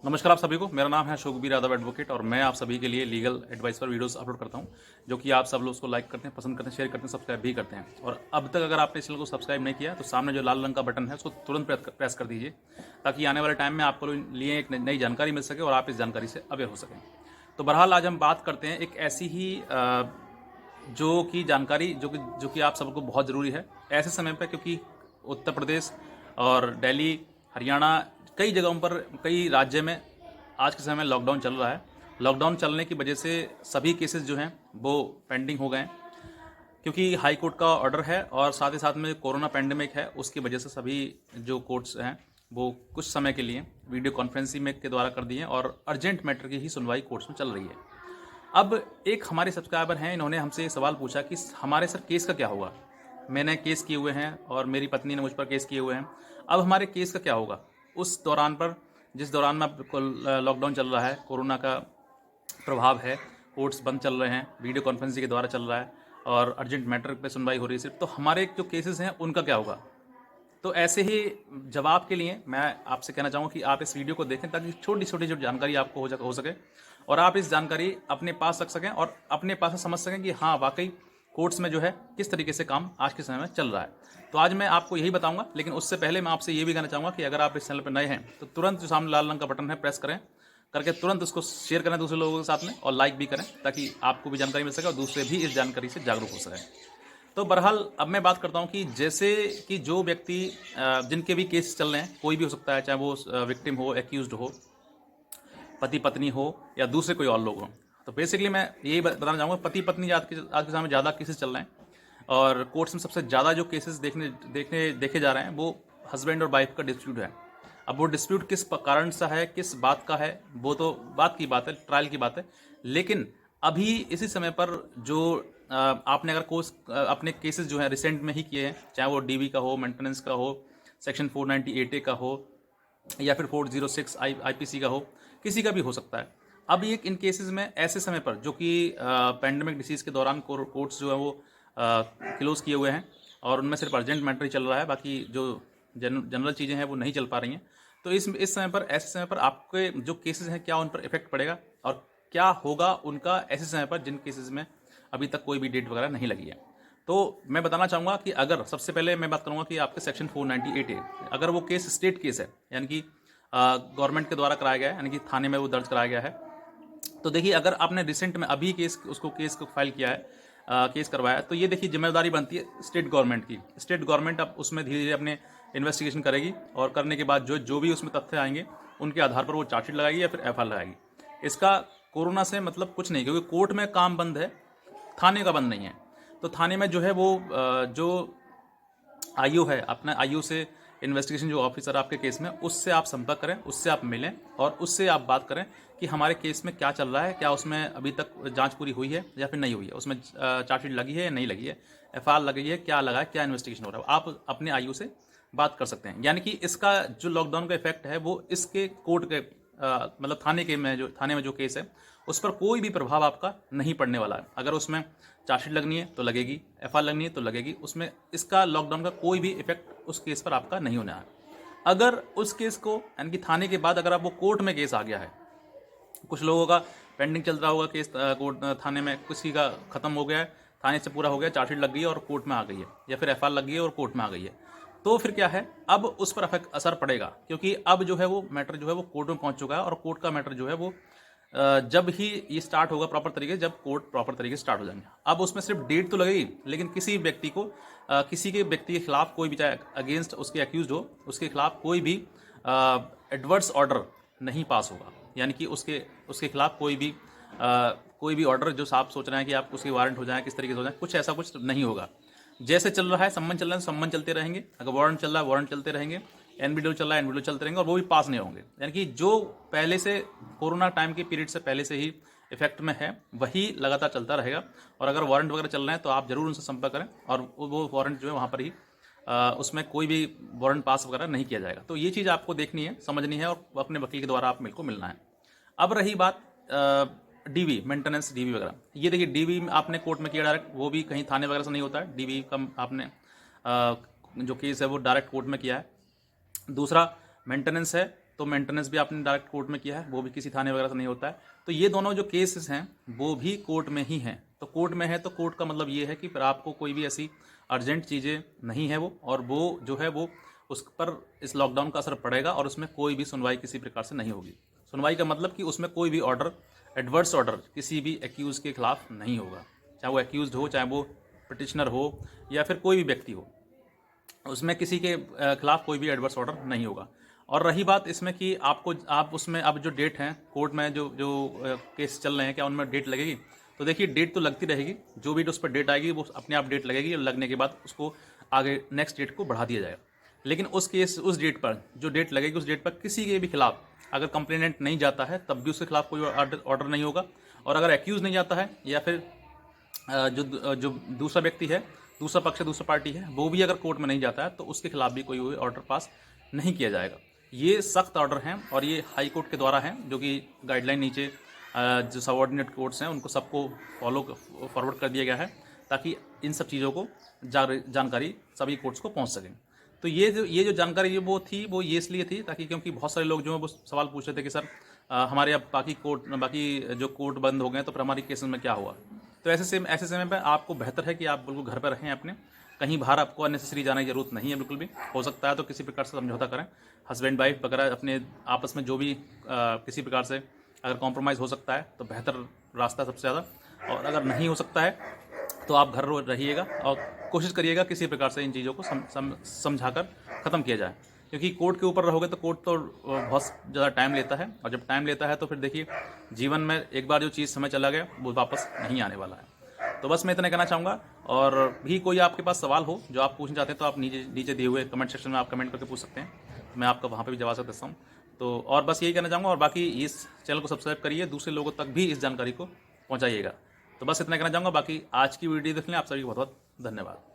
नमस्कार आप सभी को। मेरा नाम है शोकबीर यादव एडवोकेट और मैं आप सभी के लिए लीगल एडवाइस पर वीडियोस अपलोड करता हूं, जो कि आप सब लोग उसको लाइक करते हैं, पसंद करते हैं, शेयर करते हैं, सब्सक्राइब भी करते हैं। और अब तक अगर आपने इस चैनल को सब्सक्राइब नहीं किया तो सामने जो लाल रंग का बटन है उसको तुरंत प्रेस कर दीजिए, ताकि आने वाले टाइम में आपको लिए एक नई जानकारी मिल सके और आप इस जानकारी से अवेयर हो सकें। तो बहरहाल आज हम बात करते हैं एक ऐसी ही जो कि जानकारी जो कि आप सबको बहुत ज़रूरी है ऐसे समय पर, क्योंकि उत्तर प्रदेश और दिल्ली, हरियाणा, कई जगहों पर, कई राज्य में आज के समय में लॉकडाउन चल रहा है। लॉकडाउन चलने की वजह से सभी केसेस जो हैं वो पेंडिंग हो गए हैं, क्योंकि हाई कोर्ट का ऑर्डर है और साथ ही साथ में कोरोना पेंडेमिक है, उसकी वजह से सभी जो कोर्ट्स हैं वो कुछ समय के लिए वीडियो कॉन्फ्रेंसिंग में के द्वारा कर दिए हैं और अर्जेंट मैटर की ही सुनवाई कोर्ट्स में चल रही है। अब एक हमारे सब्सक्राइबर हैं, इन्होंने हमसे सवाल पूछा कि हमारे सर केस का क्या होगा। मैंने केस किए हुए हैं और मेरी पत्नी ने मुझ पर केस किए हुए हैं। अब हमारे केस का क्या होगा उस दौरान पर, जिस दौरान में लॉकडाउन चल रहा है, कोरोना का प्रभाव है, कोर्ट्स बंद चल रहे हैं, वीडियो कॉन्फ्रेंसिंग के द्वारा चल रहा है और अर्जेंट मैटर पे सुनवाई हो रही है सिर्फ, तो हमारे जो केसेस हैं उनका क्या होगा। तो ऐसे ही जवाब के लिए मैं आपसे कहना चाहूँगा कि आप इस वीडियो को देखें, ताकि छोटी छोटी जो जानकारी आपको हो सके और आप इस जानकारी अपने पास रख सकें और अपने पास से समझ सकें कि हाँ वाकई कोर्ट्स में जो है किस तरीके से काम आज के समय में चल रहा है। तो आज मैं आपको यही बताऊंगा, लेकिन उससे पहले मैं आपसे ये भी कहना चाहूँगा कि अगर आप इस चैनल पर नए हैं तो तुरंत जो सामने लाल रंग का बटन है प्रेस करें, करके तुरंत उसको शेयर करें दूसरे लोगों के साथ में और लाइक भी करें, ताकि आपको भी जानकारी मिल सके और दूसरे भी इस जानकारी से जागरूक हो सकें। तो बहरहाल अब मैं बात करता हूँ कि जैसे कि जो व्यक्ति जिनके भी केस चल रहे हैं, कोई भी हो सकता है, चाहे वो विक्टिम हो, एक्यूज्ड हो, पति पत्नी हो या दूसरे कोई और लोग हों। तो बेसिकली मैं यही बताना चाहूँगा, पति पत्नी आज के समय में ज़्यादा केसेस चल रहे हैं और कोर्ट्स में सबसे ज़्यादा जो केसेस देखे जा रहे हैं वो हस्बैंड और वाइफ का डिस्प्यूट है। अब वो डिस्प्यूट किस कारण सा है, किस बात का है, वो तो बात की बात है, ट्रायल की बात है। लेकिन अभी इसी समय पर जो आपने अगर अपने केसेस जो है रिसेंट में ही किए हैं, चाहे वो डीवी का हो, मेंटेनेंस का हो, सेक्शन 498A का हो या फिर 406 आईपीसी का हो, किसी का भी हो सकता है। अब ये इन केसेस में ऐसे समय पर जो कि पैंडमिक डिसीज के दौरान कोर्ट्स जो है वो क्लोज किए हुए हैं और उनमें सिर्फ अर्जेंट मैटर ही चल रहा है, बाकी जो जनरल चीज़ें हैं वो नहीं चल पा रही हैं। तो इस समय पर, ऐसे समय पर आपके जो केसेस हैं क्या उन पर इफेक्ट पड़ेगा और क्या होगा उनका ऐसे समय पर जिन केसेस में अभी तक कोई भी डेट वगैरह नहीं लगी है। तो मैं बताना चाहूँगा कि अगर सबसे पहले मैं बात करूँगा कि आपके सेक्शन 498A, अगर वो केस स्टेट केस है, यानी कि गवर्नमेंट के द्वारा कराया गया है, यानी कि थाने में वो दर्ज कराया गया है, तो देखिए अगर आपने रिसेंट में अभी केस को फाइल किया है, केस करवाया है, तो ये देखिए जिम्मेदारी बनती है स्टेट गवर्नमेंट की। स्टेट गवर्नमेंट अब उसमें धीरे धीरे अपने इन्वेस्टिगेशन करेगी और करने के बाद जो भी उसमें तथ्य आएंगे उनके आधार पर वो चार्जशीट लगाएगी या फिर एफआईआर लगाएगी। इसका कोरोना से मतलब कुछ नहीं, क्योंकि कोर्ट में काम बंद है, थाने का बंद नहीं है। तो थाने में जो है वो जो आईओ है, अपना आईओ से इन्वेस्टिगेशन जो ऑफिसर आपके केस में, उससे आप संपर्क करें, उससे आप मिलें और उससे आप बात करें कि हमारे केस में क्या चल रहा है, क्या उसमें अभी तक जांच पूरी हुई है या फिर नहीं हुई है, उसमें चार्जशीट लगी है या नहीं लगी है, एफआईआर लगी है, क्या लगा है, क्या इन्वेस्टिगेशन हो रहा है। आप अपने आईओ से बात कर सकते हैं। यानी कि इसका जो लॉकडाउन का इफेक्ट है वो इसके कोर्ट के मतलब थाने में जो केस है उस पर कोई भी प्रभाव आपका नहीं पड़ने वाला है। अगर उसमें चार्जशीट लगनी है तो लगेगी, एफआईआर लगनी है तो लगेगी, उसमें इसका लॉकडाउन का कोई भी इफेक्ट उस केस पर आपका नहीं होना है। अगर उस केस को, यानी कि थाने के बाद अगर आप वो कोर्ट में केस आ गया है, कुछ लोगों का पेंडिंग चल रहा होगा केस कोर्ट थाने में, किसी का खत्म हो गया है, थाने से पूरा हो गया, चार्जशीट लग गई है और कोर्ट में आ गई है, या फिर एफआईआर लग गई है और कोर्ट में आ गई है, तो फिर क्या है, अब उस पर असर पड़ेगा, क्योंकि अब जो है वो मैटर जो है वो कोर्ट में पहुंच चुका है और कोर्ट का मैटर जो है वो जब ही ये स्टार्ट होगा प्रॉपर तरीके, जब कोर्ट प्रॉपर तरीके से स्टार्ट हो जाएंगे। अब उसमें सिर्फ डेट तो लगेगी, लेकिन किसी व्यक्ति को किसी के व्यक्ति के खिलाफ कोई भी, चाहे अगेंस्ट उसके अक्यूज हो, उसके खिलाफ कोई भी एडवर्स ऑर्डर नहीं पास होगा। यानी कि उसके खिलाफ कोई भी ऑर्डर जो आप सोच रहे हैं कि आप उसके वारंट हो जाए, किस तरीके से हो जाए, कुछ ऐसा कुछ नहीं होगा। जैसे चल रहा है, सम्मन चल रहा है, सम्मन चलते रहेंगे, अगर वारंट चल रहा है वारंट चलते रहेंगे, एनवीडीओ चल रहा है एनवीडीओ चलते रहेंगे और वो भी पास नहीं होंगे। यानी कि जो पहले से कोरोना टाइम के पीरियड से पहले से ही इफेक्ट में है वही लगातार चलता रहेगा। और अगर वारंट वगैरह चल रहे हैं तो आप जरूर उनसे संपर्क करें और वो वारंट जो है वहाँ पर ही उसमें कोई भी वारंट पास वगैरह नहीं किया जाएगा। तो ये चीज़ आपको देखनी है, समझनी है और अपने वकील के द्वारा आप मेरे को मिलना है। अब रही बात डीवी, मेंटेनेंस डीवी वगैरह, ये देखिए डीवी आपने कोर्ट में किया डायरेक्ट, वो भी कहीं थाने वगैरह से नहीं होता है। डीवी का आपने जो केस है वो डायरेक्ट कोर्ट में किया है। दूसरा मेंटेनेंस है, तो मेंटेनेंस भी आपने डायरेक्ट कोर्ट में किया है, वो भी किसी थाने वगैरह से नहीं होता है। तो ये दोनों जो केसेस हैं वो भी कोर्ट में ही हैं। तो कोर्ट में है तो कोर्ट का मतलब ये है कि फिर आपको कोई भी ऐसी अर्जेंट चीज़ें नहीं है वो, और वो जो है वो उस पर इस लॉकडाउन का असर पड़ेगा और उसमें कोई भी सुनवाई किसी प्रकार से नहीं होगी। सुनवाई का मतलब कि उसमें कोई भी ऑर्डर, एडवर्स ऑर्डर किसी भी एक्यूज़ के खिलाफ नहीं होगा, चाहे वो एक्यूज़ हो, चाहे वो पिटिशनर हो, या फिर कोई भी व्यक्ति हो, उसमें किसी के खिलाफ कोई भी एडवर्स ऑर्डर नहीं होगा। और रही बात इसमें कि आप उसमें अब जो डेट हैं कोर्ट में जो जो केस चल रहे हैं, क्या उनमें डेट लगेगी? तो देखिए, डेट तो लगती रहेगी, जो भी उस पर डेट आएगी वो अपने आप डेट लगेगी, और लगने के बाद उसको आगे नेक्स्ट डेट को बढ़ा दिया जाएगा। लेकिन उस डेट पर जो डेट लगेगी, उस डेट पर किसी के भी खिलाफ अगर कंप्लेनेंट नहीं जाता है तब भी उसके खिलाफ कोई ऑर्डर नहीं होगा। और अगर एक्यूज़ नहीं जाता है, या फिर जो दूसरा व्यक्ति है, दूसरा पक्ष है, दूसरा पार्टी है, वो भी अगर कोर्ट में नहीं जाता है तो उसके खिलाफ भी कोई ऑर्डर पास नहीं किया जाएगा। ये सख्त ऑर्डर हैं और ये हाई कोर्ट के द्वारा हैं, जो कि गाइडलाइन नीचे जो सबऑर्डिनेट कोर्ट्स हैं उनको सबको फॉरवर्ड कर दिया गया है, ताकि इन सब चीज़ों को जानकारी सभी कोर्ट्स को पहुंच सकें। तो ये जो जानकारी वो थी, वो ये इसलिए थी ताकि, क्योंकि बहुत सारे लोग जो हैं वो सवाल पूछ रहे थे कि सर हमारे अब बाकी जो कोर्ट बंद हो गए तो फिर हमारी केसेस में क्या हुआ। तो ऐसे समय पर आपको बेहतर है कि आप बिल्कुल घर पर रहें अपने, कहीं बाहर आपको अननेसेसरी जाने की जरूरत नहीं है बिल्कुल भी। हो सकता है तो किसी प्रकार से समझौता करें, हस्बैंड वाइफ वगैरह अपने आपस में जो भी किसी प्रकार से अगर कॉम्प्रोमाइज़ हो सकता है तो बेहतर रास्ता सबसे ज़्यादा। और अगर नहीं हो सकता है तो आप घर रहिएगा और कोशिश करिएगा किसी प्रकार से इन चीज़ों को समझाकर ख़त्म किया जाए, क्योंकि कोर्ट के ऊपर रहोगे तो कोर्ट तो बहुत ज़्यादा टाइम लेता है, और जब टाइम लेता है तो फिर देखिए जीवन में एक बार जो चीज़ समय चला गया वो वापस नहीं आने वाला है। तो बस मैं इतना कहना चाहूँगा। और भी कोई आपके पास सवाल हो जो आप पूछना चाहते हैं तो आप नीचे दिए हुए कमेंट सेक्शन में आप कमेंट करके पूछ सकते हैं, मैं आपका वहाँ पर भी जवाब सकता हूँ। तो और बस यही कहना चाहूँगा, और बाकी इस चैनल को सब्सक्राइब करिए, दूसरे लोगों तक भी इस जानकारी को पहुँचाइएगा। तो बस इतना कहना चाहूँगा। बाकी आज की वीडियो देखने आप सभी को बहुत बहुत धन्यवाद।